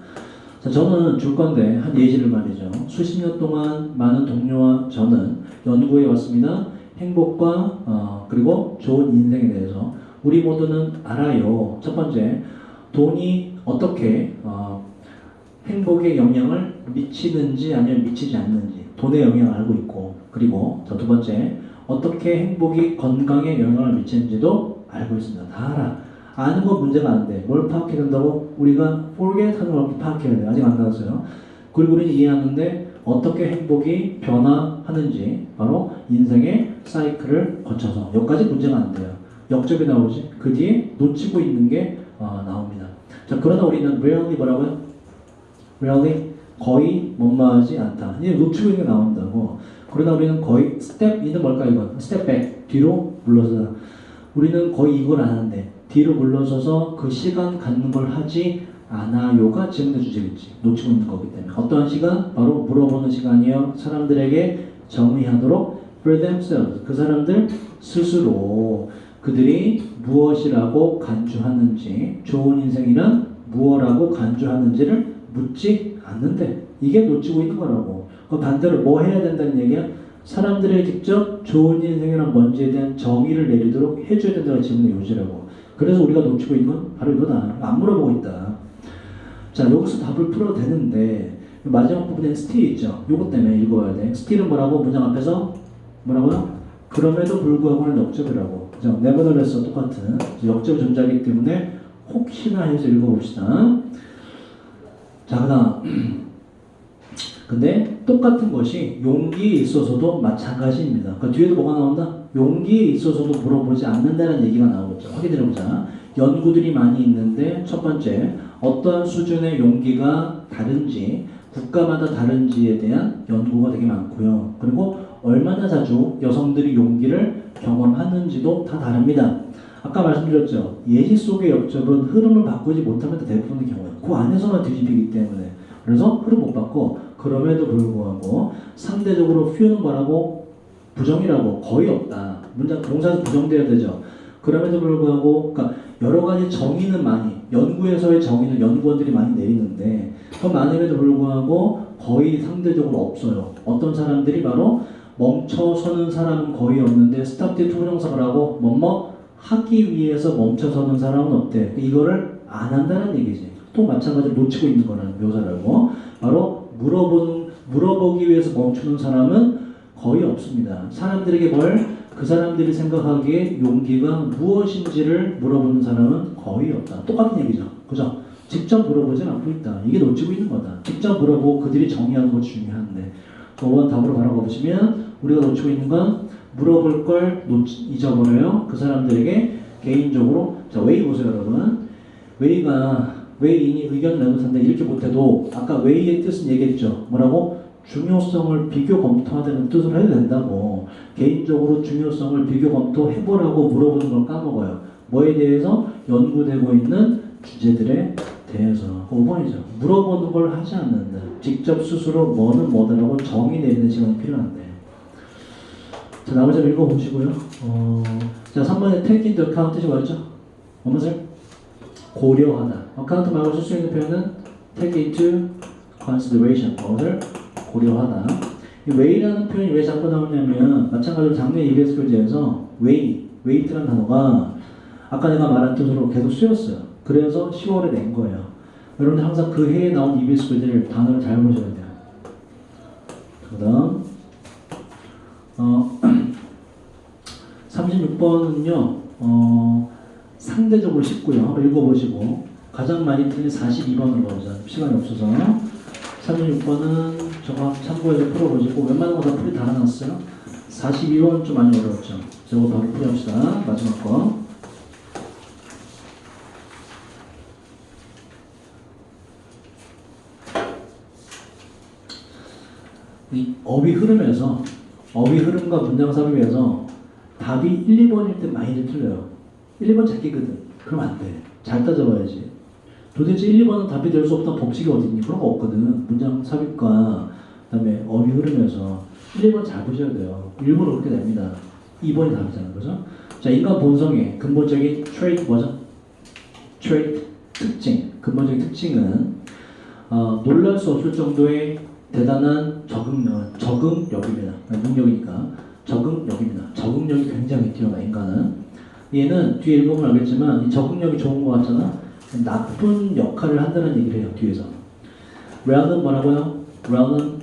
자, 저는 줄 건데 한 예시를 말이죠. 수십 년 동안 많은 동료와 저는 연구해 왔습니다. 행복과 그리고 좋은 인생에 대해서 우리 모두는 알아요. 첫 번째, 돈이 어떻게 행복에 영향을 미치는지 아니면 미치지 않는지 돈의 영향을 알고 있고, 그리고 두 번째, 어떻게 행복이 건강에 영향을 미치는지도 알고 있습니다. 다 알아. 아는 건 문제가 안 돼. 뭘 파악해야 된다고? 우리가 forget 하는 걸 파악해야 돼. 아직 안 나왔어요. 그리고 우리는 이해하는데 어떻게 행복이 변화하는지 바로 인생의 사이클을 거쳐서 여기까지 문제가 안 돼요. 역접이 나오지. 그 뒤에 놓치고 있는 게 나옵니다. 자, 그러나 우리는 rarely 뭐라고요? rarely 거의 뭐뭐하지 않다. 이제 놓치고 있는 게 나온다고. 그러나 우리는 거의 step in은 뭘까 이건? step back 뒤로 물러서다. 우리는 거의 이걸 안 하는데 뒤로 물러서서 그 시간 갖는 걸 하지 않아요가 질문의 주제겠지. 놓치고 있는 거기 때문에. 어떠한 시간? 바로 물어보는 시간이요. 사람들에게 정의하도록 for themselves. 그 사람들 스스로 그들이 무엇이라고 간주하는지, 좋은 인생이란 무엇이라고 간주하는지를 묻지 않는데 이게 놓치고 있는 거라고. 그 반대로 뭐 해야 된다는 얘기야? 사람들에게 직접 좋은 인생이란 뭔지에 대한 정의를 내리도록 해줘야 된다는 질문의 요지라고. 그래서 우리가 놓치고 있는 건 바로 이거다. 안 물어보고 있다. 자, 여기서 답을 풀어도 되는데 마지막 부분에 still 있죠. 요것 때문에 읽어야 돼. still은 뭐라고? 문장 앞에서 뭐라고요? 그럼에도 불구하고는 역접이라고. 그죠? nevertheless 똑같은 역접 존재하기 때문에 혹시나 해서 읽어봅시다. 자, 그다음 근데 똑같은 것이 용기에 있어서도 마찬가지입니다. 그 뒤에도 뭐가 나온다? 용기에 있어서도 물어보지 않는다는 얘기가 나오겠죠. 확인해보자. 연구들이 많이 있는데 첫 번째, 어떠한 수준의 용기가 다른지, 국가마다 다른지에 대한 연구가 되게 많고요. 그리고 얼마나 자주 여성들이 용기를 경험하는지도 다 다릅니다. 아까 말씀드렸죠. 예시 속의 역접은 흐름을 바꾸지 못하면 대부분의 경우에 그 안에서만 뒤집히기 때문에 그래서 흐름 못 바꿔. 그럼에도 불구하고 상대적으로 few 뭐라고? 부정이라고 거의 없다. 문장 동사에서 부정돼야 되죠. 그럼에도 불구하고 그러니까 여러 가지 정의는 많이 연구에서의 정의는 연구원들이 많이 내리는데 그 많음에도 불구하고 거의 상대적으로 없어요. 어떤 사람들이 바로 멈춰서는 사람은 거의 없는데 스탑 뒤에 투부정사를 하고 뭐뭐 하기 위해서 멈춰서는 사람은 없대. 이거를 안 한다는 얘기지. 또 마찬가지로 놓치고 있는 거라는 묘사라고. 바로 물어보기 위해서 멈추는 사람은 거의 없습니다. 사람들에게 그 사람들이 생각하기에 용기가 무엇인지를 물어보는 사람은 거의 없다. 똑같은 얘기죠. 그죠? 직접 물어보진 않고 있다. 이게 놓치고 있는 거다. 직접 물어보고 그들이 정의하는 것이 중요한데 5번 답으로 바라봐 보시면 우리가 놓치고 있는 건 물어볼 걸 잊어버려요. 그 사람들에게 개인적으로 자 웨이 보세요 여러분. 웨이인이 의견을 내놓는데 이렇게 못해도 아까 웨이의 뜻은 얘기했죠. 뭐라고? 중요성을 비교 검토하다는 뜻으로 해도 된다고. 개인적으로 중요성을 비교 검토해보라고 물어보는 걸 까먹어요. 뭐에 대해서? 연구되고 있는 주제들에 대해서. 5번이죠. 물어보는 걸 하지 않는다. 직접 스스로 뭐는 뭐다라고 정의 내리는 시간이 필요한데. 자, 나머지 좀 읽어보시고요. 자, 3번에 take into account 뜻이 뭐였죠? 뭐죠? 고려하다. account 말고 쓸 수 있는 표현은 take into consideration. 무엇을 고려하다. 이 weigh라는 표현이 왜 자꾸 나오냐면 마찬가지로 작년 EBS 교재에서 weight라는 단어가 아까 내가 말한 뜻으로 계속 쓰였어요. 그래서 10월에 낸 거예요. 여러분들 항상 그 해에 나온 EBS 교재를 단어를 잘 보셔야 돼요. 그 다음 36번은요 상대적으로 쉽고요. 한번 읽어보시고 가장 많이 틀린 42번으로 가보자. 시간이 없어서 36번은 저거 참고해서 풀어보시고 웬만한 거 다 풀이 달아놨어요. 42번 좀 많이 어려웠죠. 저거 바로 풀이합시다. 마지막 거. 이 어휘 흐름과 문장 삽입에서 답이 1, 2번일 때 많이 틀려요. 1, 2번 찾기거든. 그럼 안 돼. 잘 따져봐야지. 도대체 1, 2번은 답이 될 수 없던 법칙이 어딨니? 그런 거 없거든. 문장 삽입과 그다음에 어휘 흐름에서 1, 2번 잘 보셔야 돼요. 일부러 그렇게 됩니다. 2번이 답이잖아요. 그죠? 자, 인간 본성의 근본적인 트레이트 뭐죠? 트레이트 특징. 근본적인 특징은 놀랄 수 없을 정도의 대단한 적응력입니다. 능력이니까 적응력입니다. 적응력이 굉장히 뛰어나 인간은. 얘는 뒤에 읽어보면 알겠지만 이 적응력이 좋은 것 같잖아. 나쁜 역할을 한다는 얘기를 해요. 뒤에서. real은 뭐라고요? real은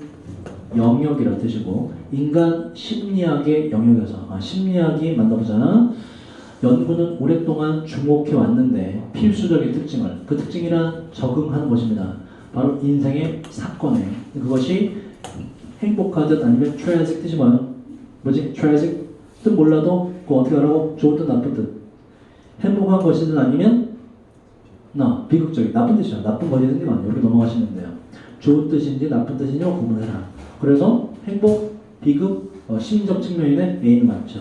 영역이라는 뜻이고 인간 심리학의 영역에서 심리학이 만나보자. 연구는 오랫동안 주목해 왔는데 필수적인 특징을 그 특징이란 적응하는 것입니다. 바로 인생의 사건에 그것이 행복하든 아니면 tragic 뜻이 뭐지? tragic 뜻 몰라도 그거 어떻게 하라고? 좋은 뜻 나쁜 뜻 행복한 것이든 아니면 비극적인 나쁜 뜻이야. 나쁜 것이든 아니에요. 이렇게 넘어가시면 돼요. 좋은 뜻인지 나쁜 뜻인지 구분해라. 그래서 행복, 비극, 심리적 측면에 A는 맞죠.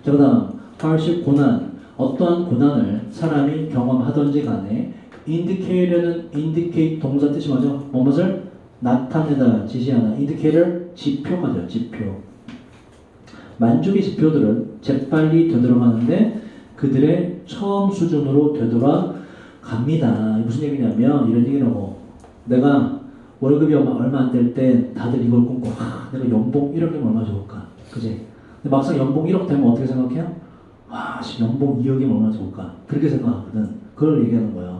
자, 그 다음 hardship, 고난. 어떠한 고난을 사람이 경험하던지 간에 indicate는 indicate 동사 뜻이 뭐죠? 무엇을 나타내다, 지시하다. indicator, 지표가 돼요. 지표. 만족의 지표들은 재빨리 되돌아가는데 그들의 처음 수준으로 되돌아갑니다. 무슨 얘기냐면 이런 얘기라고. 내가 월급이 얼마 안 될 때 다들 이걸 꿈꿔. 내가 연봉 1억이면 얼마나 좋을까? 그지? 근데 막상 연봉 1억 되면 어떻게 생각해요? 와, 연봉 2억이면 얼마나 좋을까? 그렇게 생각하거든. 그걸 얘기하는 거예요.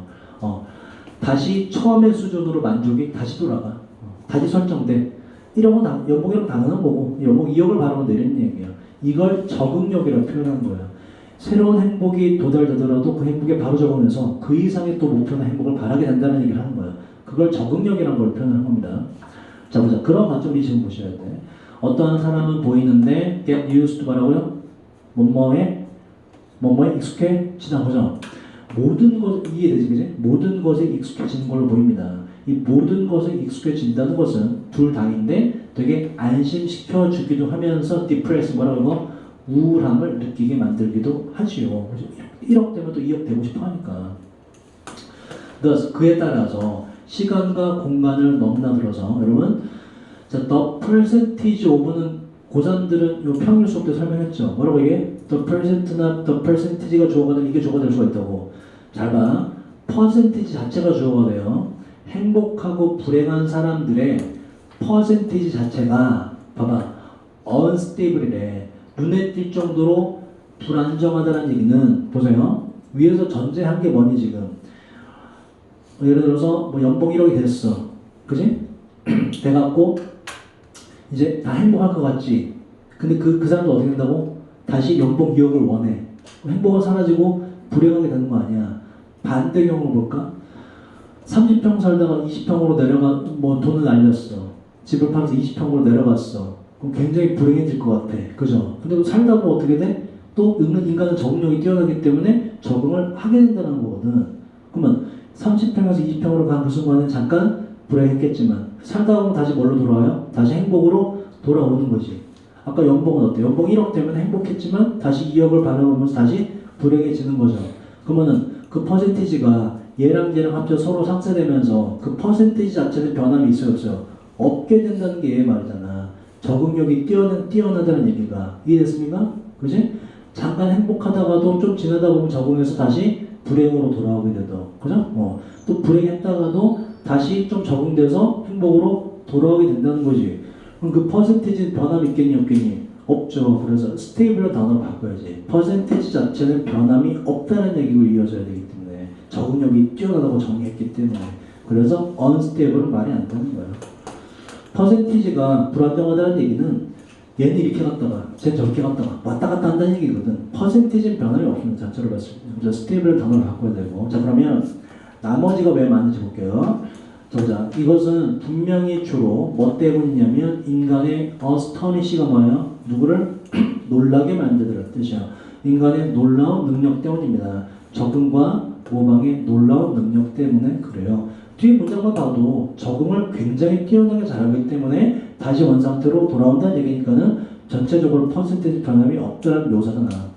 다시 처음의 수준으로 만족이 다시 돌아가. 다시 설정돼. 1억은 연봉 1억 당연한 거고 연봉 2억을 바라면 내리는 얘기예요. 이걸 적응력이라고 표현한 거예요. 새로운 행복이 도달되더라도 그 행복에 바로 적응해서 그 이상의 또 목표나 행복을 바라게 된다는 얘기를 하는 거예요. 그걸 적응력이라는 걸 표현한 겁니다. 자, 보자. 그런 관점을 지금 보셔야 돼. 어떠한 사람은 보이는데 get used to 뭐라고요? 뭐뭐에 익숙해지다 보죠. 모든 것 이해되지, 그지? 모든 것에 익숙해지는 걸로 보입니다. 이 모든 것에 익숙해진다는 것은 둘 다인데 되게 안심시켜 주기도 하면서 디프레스 뭐라고 하고 우울함을 느끼게 만들기도 하지요. 1억 되면 또 2억 되고 싶어 하니까. 그래서 그에 따라서 시간과 공간을 넘나들어서 여러분, 자, the percentage of는 고3들은 요 평일 수업 때 설명했죠. 뭐라고 이게? the percent나 the percentage가 주어가 되면 이게 주어가 될 수가 있다고. 잘 봐. percentage 자체가 주어가 돼요. 행복하고 불행한 사람들의 percentage 자체가 봐봐. unstable이래. 눈에 띌 정도로 불안정하다는 얘기는 보세요. 위에서 전제한 게 뭐니 지금? 예를 들어서 뭐 연봉 1억이 됐어. 그지? 돼갖고 이제 다 행복할 것 같지? 근데 그 사람도 어떻게 된다고? 다시 연봉 2억을 원해. 행복은 사라지고 불행하게 되는 거 아니야. 반대 경우를 볼까? 30평 살다가 20평으로 내려가, 뭐 돈을 날렸어. 집을 팔아서 20평으로 내려갔어. 그럼 굉장히 불행해질 것 같아. 그죠? 근데 또 살다 보면 어떻게 돼? 또 인간은 적응력이 뛰어나기 때문에 적응을 하게 된다는 거거든. 그러면 30평에서 20평으로 간 그 순간에 잠깐 불행했겠지만 살다 보면 다시 뭘로 돌아와요? 다시 행복으로 돌아오는 거지. 아까 연봉은 어때? 연봉 1억 때문에 행복했지만 다시 2억을 바라보면서 다시 불행해지는 거죠. 그러면은 그 퍼센티지가 얘랑 얘랑 합쳐 서로 상쇄되면서 그 퍼센티지 자체는 변함이 있어요, 없어요? 없게 된다는 게 얘의 말이잖아. 적응력이 뛰어나다는 얘기가. 이해됐습니까? 그지? 잠깐 행복하다가도 좀 지나다 보면 적응해서 다시 불행으로 돌아오게 되더. 그죠? 또 불행했다가도 다시 좀 적응돼서 행복으로 돌아오게 된다는 거지. 그럼 그 퍼센티지 변함이 있겠니 없겠니? 없죠. 그래서 스테이블 단어로 바꿔야지. 퍼센티지 자체는 변함이 없다는 얘기로 이어져야 되기 때문에 적응력이 뛰어나다고 정의했기 때문에 그래서 unstable은 말이 안 되는 거예요. 퍼센티지가 불안정하다는 얘기는 얘는 이렇게 갔다가 쟤는 저렇게 갔다가 왔다 갔다 한다는 얘기거든. 퍼센티지는 변함이 없는 자체로 봤을 때 그래서 스테이블 단어를 바꿔야 되고. 자, 그러면 나머지가 왜 많은지 볼게요. 자, 이것은 분명히 주로 뭐 때문이냐면 인간의 astonish가 뭐예요? 누구를 놀라게 만들더라 뜻이야. 인간의 놀라운 능력 때문입니다. 적응과 모방의 놀라운 능력 때문에 그래요. 뒤에 문장만 봐도 적응을 굉장히 뛰어나게 잘하기 때문에 다시 원상태로 돌아온다는 얘기니까는 전체적으로 퍼센테이지 변함이 없다는 묘사가 나와.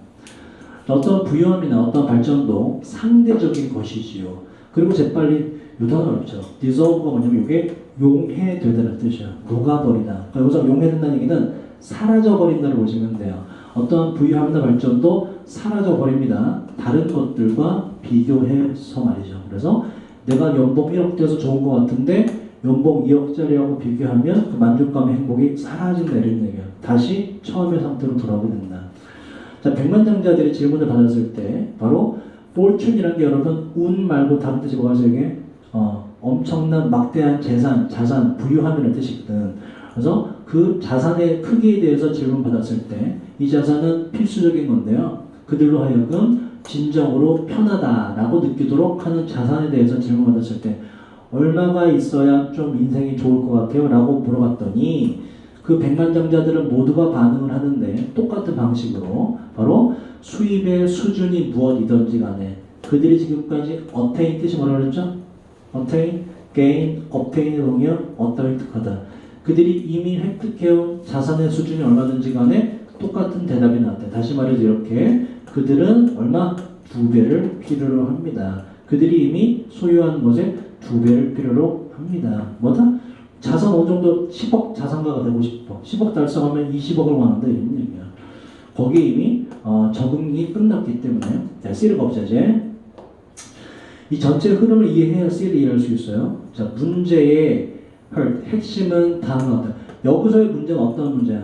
어떤 부유함이나 어떤 발전도 상대적인 것이지요. 그리고 재빨리 요 단어를 알죠. dissolve가 뭐냐면 이게 용해되다는 뜻이야. 녹아버리다. 그러니까 여기서 용해된다는 얘기는 사라져버린다를 보시면 돼요. 어떠한 부유함이나 발전도 사라져버립니다. 다른 것들과 비교해서 말이죠. 그래서 내가 연봉 1억 돼서 좋은 것 같은데 연봉 2억짜리하고 비교하면 그 만족감의 행복이 사라진다 이런 얘기야. 다시 처음의 상태로 돌아오게 된다. 자, 백만장자들이 질문을 받았을 때 바로 fortune이라는 게 여러분 운 말고 다른 뜻이 뭐가 있어요 이게? 엄청난 막대한 자산, 부유함이라는 뜻이거든. 그래서 그 자산의 크기에 대해서 질문받았을 때 이 자산은 필수적인 건데요. 그들로 하여금 진정으로 편하다라고 느끼도록 하는 자산에 대해서 질문받았을 때 얼마가 있어야 좀 인생이 좋을 것 같아요? 라고 물어봤더니 그 백만장자들은 모두가 반응을 하는데 똑같은 방식으로 바로 수입의 수준이 무엇이든지 간에 그들이 지금까지 attain 뜻이 뭐라고 그랬죠? attain, gain, obtain의 동의어 어떤 획득하다. 그들이 이미 획득해온 자산의 수준이 얼마든지 간에 똑같은 대답이 나왔대. 다시 말해서 이렇게 그들은 얼마? 2배를 필요로 합니다. 그들이 이미 소유한 것에 2배를 필요로 합니다. 뭐다? 자산 어느 정도 10억 자산가가 되고 싶어. 10억 달성하면 20억을 원한다 이런 얘기야. 거기에 이미 적응이 끝났기 때문에 자, C를 없애제. 이 전체 흐름을 이해해야 C를 이해할 수 있어요. 자, 문제의 핵심은 다음과 같다. 여기서의 문제는 어떤 문제야?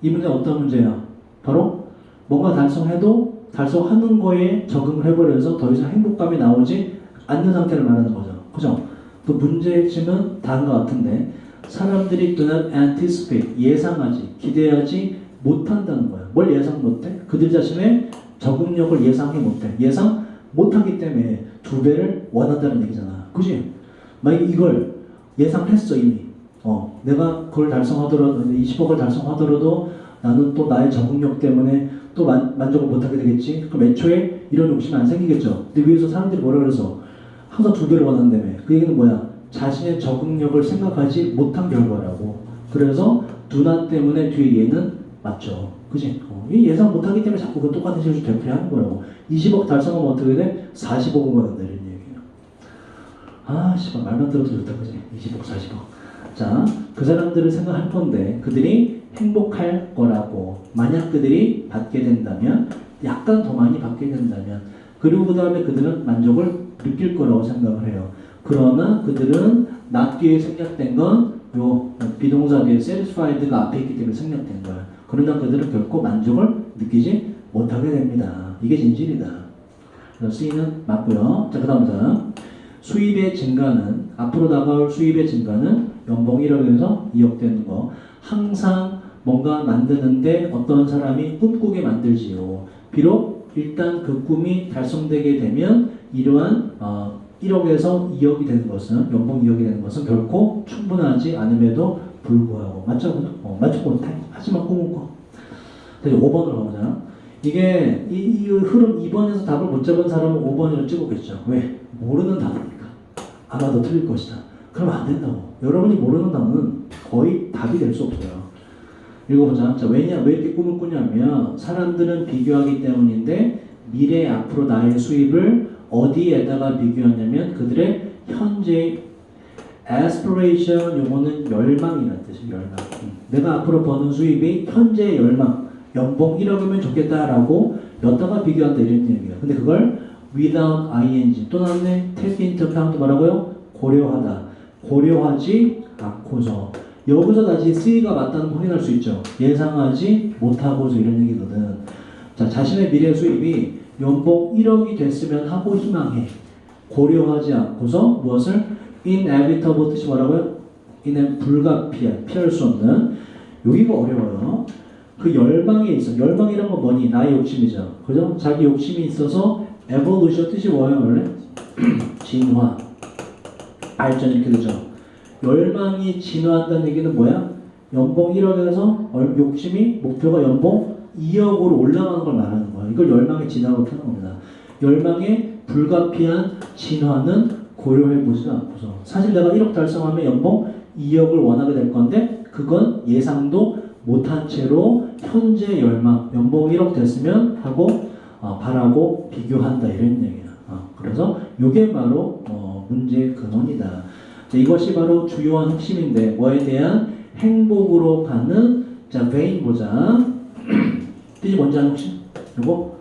이 문제는 어떤 문제야? 바로 뭔가 달성해도 달성하는 거에 적응을 해버려서 더 이상 행복감이 나오지 않는 상태를 말하는 거죠. 그죠? 그 문제의 핵심은 다음과 같은데 사람들이 do not anticipate, 예상하지, 기대하지 못한다는 거야. 뭘 예상 못해? 그들 자신의 적응력을 예상해 못해. 예상 못하기 때문에 2배를 원한다는 얘기잖아. 그지? 만약에 이걸 예상했어 이미. 내가 그걸 달성하더라도 20억을 달성하더라도 나는 또 나의 적응력 때문에 또 만족을 못하게 되겠지. 그럼 애초에 이런 욕심이 안 생기겠죠. 근데 위에서 사람들이 뭐라 그래서 항상 두 배를 원한다며. 그 얘기는 뭐야? 자신의 적응력을 생각하지 못한 결과라고. 그래서 누나 때문에 뒤에 얘는 맞죠. 그지? 이 예상 못하기 때문에 자꾸 그 똑같은 실수 되풀이하는 거라고. 20억 달성하면 어떻게 돼? 40억을 받는다 이런 얘기예요. 아 씨발 말만 들어도 좋다 그지? 20억 40억. 자, 그 사람들을 생각할 건데 그들이 행복할 거라고. 만약 그들이 받게 된다면 약간 더 많이 받게 된다면 그리고 그 다음에 그들은 만족을 느낄 거라고 생각을 해요. 그러나 그들은 not 뒤에 생략된 건 요 비동사 뒤에 satisfied가 앞에 있기 때문에 생략된 거야. 그러나 그들은 결코 만족을 느끼지 못하게 됩니다. 이게 진실이다. 그래서 C는 맞고요. 자, 그 다음 수입의 증가는 앞으로 다가올 수입의 증가는 연봉 1억에서 2억 되는 거. 항상 뭔가 만드는데 어떤 사람이 꿈꾸게 만들지요. 비록 일단 그 꿈이 달성되게 되면 이러한 1억에서 2억이 되는 것은 연봉 2억이 되는 것은 결코 충분하지 않음에도 불구하고 맞죠? 맞죠? 못해. 하지만 꿈은 꿔. 5번으로 가보자. 이게 이 흐름 2번에서 답을 못 잡은 사람은 5번으로 찍었겠죠. 왜? 모르는 단어니까. 아마도 틀릴 것이다. 그러면 안 된다고. 여러분이 모르는 단어는 거의 답이 될 수 없어요. 읽어보자. 자, 왜 이렇게 꿈을 꾸냐면 사람들은 비교하기 때문인데 미래 앞으로 나의 수입을 어디에다가 비교하냐면 그들의 현재 aspiration 요거는 열망이라는 뜻이에요. 열망. 내가 앞으로 버는 수입이 현재 열망 연봉 1억이면 좋겠다라고 여다가 비교한다 이런 얘기예요. 근데 그걸 without ing 또 나왔네. take into account 뭐라고요? 고려하다. 고려하지 않고서 여기서 다시 C가 맞다는 거 확인할 수 있죠. 예상하지 못하고서 이런 얘기거든. 자, 자신의 미래 수입이 연봉 1억이 됐으면 하고 희망해. 고려하지 않고서 무엇을? inevitable 뜻이 뭐라고요? 불가피한, 피할 수 없는. 여기가 어려워요. 그 열망에 있어. 열망이란 건 뭐니? 나의 욕심이죠. 그죠? 자기 욕심이 있어서 evolution 뜻이 뭐예요 원래? 진화, 발전 이렇게 되죠. 열망이 진화한다는 얘기는 뭐야? 연봉 1억에서 욕심이 목표가 연봉 2억으로 올라가는 걸 말하는 거야. 이걸 열망의 진화로 표현한 겁니다. 열망의 불가피한 진화는 고려해보지도 않고서 사실 내가 1억 달성하면 연봉 2억을 원하게 될 건데 그건 예상도 못한 채로 현재 열망 연봉 1억 됐으면 하고 바라고 비교한다 이런 얘기야. 그래서 이게 바로 문제의 근원이다. 이것이 바로 주요한 핵심인데 뭐에 대한 행복으로 가는 자 vein 보자. 뜻이 뭔지 아는 혹시? 이거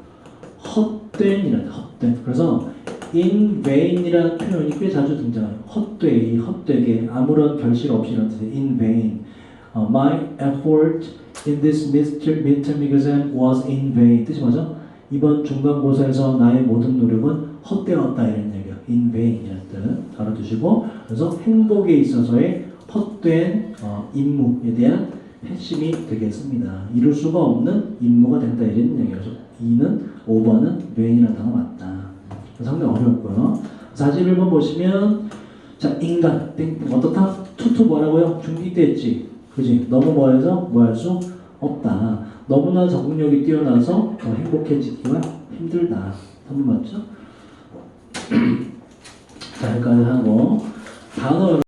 헛된이란다. 헛된. 그래서 in vain이라는 표현이 꽤 자주 등장해요. 헛되이, 헛되게, 아무런 결실 없이 이런 뜻이에요. in vain. My effort in this midterm exam was in vain. 뜻이 뭐죠? 이번 중간고사에서 나의 모든 노력은 헛되었다 이런 얘기예요. in vain이라는 뜻 알아두시고 그래서 행복에 있어서의 헛된 임무에 대한 핵심이 되겠습니다. 이룰 수가 없는 임무가 된다 이런 얘기예요. 그래서 2는 5번은 vain이라는 단어 맞다. 상당히 어려웠고요. 41번 보시면 자 인간 어떻다? 투투 뭐라고요? 중2 때 했지. 그지? 너무 뭐해서 뭐 할 수 없다. 너무나 적응력이 뛰어나서 더 행복해지기가 힘들다. 3번 맞죠? 자 여기까지 하고 단어